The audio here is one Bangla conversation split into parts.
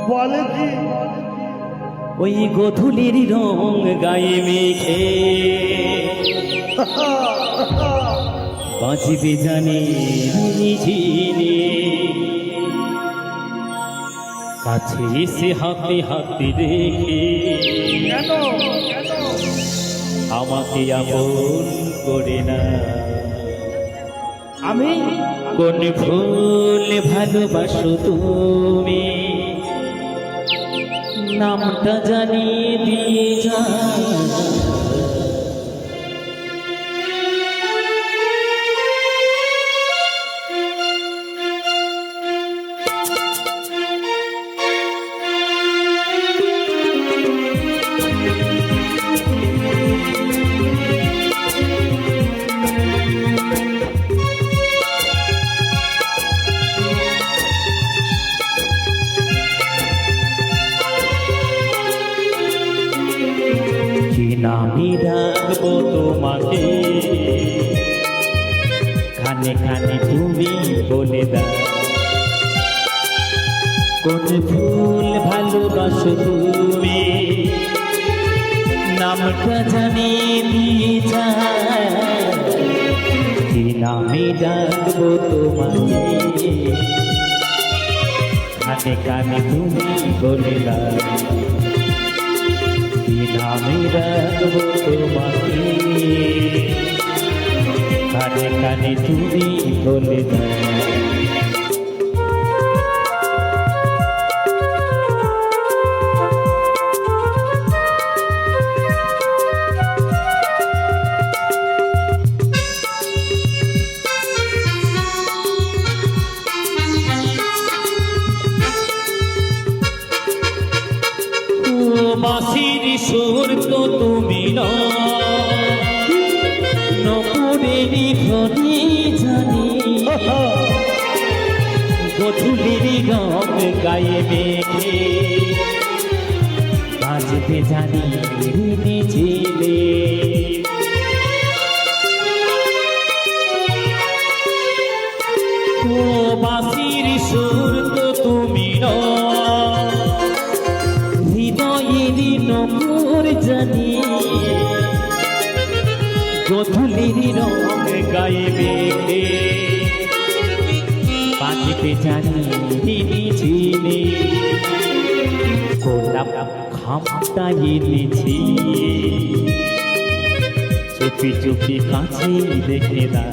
বলে কি ওই গোধূলির রং গায়ে মেখে বাঁচবে জানে ঝিরে কাছে এসে হাতে হাতে রেখে কেন আমাকে আপন করে না। আমি কোন ফুল ভালোবাসো তুমি নামটা জানিয়ে দিয়ে যা। নামি রাখবো তোমাকে খানে খানে তুমি বলে দাও কোন ফুল ভালোবাসো তুমি নামটা জানিয়ে দিয়ে যা। কি নামি রাখবো তোমাকে খানে খানে তুমি বলে দাও নামে রাখবো তোমাকে কানে কানে তুমি বলে দাও। বাঁশির সুর তো তুমি নপুরেরই ধ্বনি জানি গোধূলির রং গায়ে মেখে বাজতে জানি নিজেলে ও বাঁশির সুর তো তুমি নপুর জানি গোধূলির রং গায়ে মেখে বাঁচতে জানি ঝিলে গোলাপ খামটা এনেছি চুপি চুপি কাছে দেখে না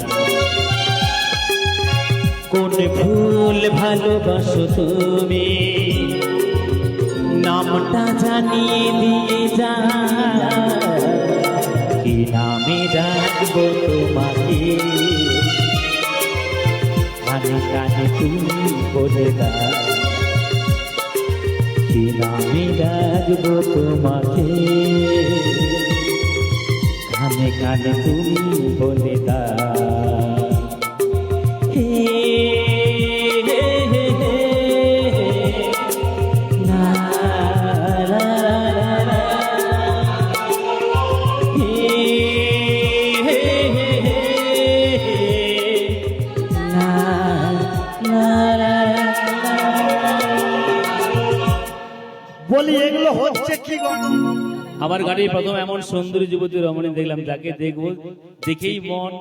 কোন ফুল ভালোবাসো তুমি নামটা জানিয়ে দিয়ে যা। কি নামে রাখবো তোমাকে কানে কানে তুমি বলে দাও কি নামে রাখবো তোমাকে কানে কানে তুমি বলে দাও। বলি এগুলো হচ্ছে কি আমার গাড়ির প্রথম এমন সুন্দরী যুবতী রমণী দেখলাম যাকে দেখবো দেখেই মন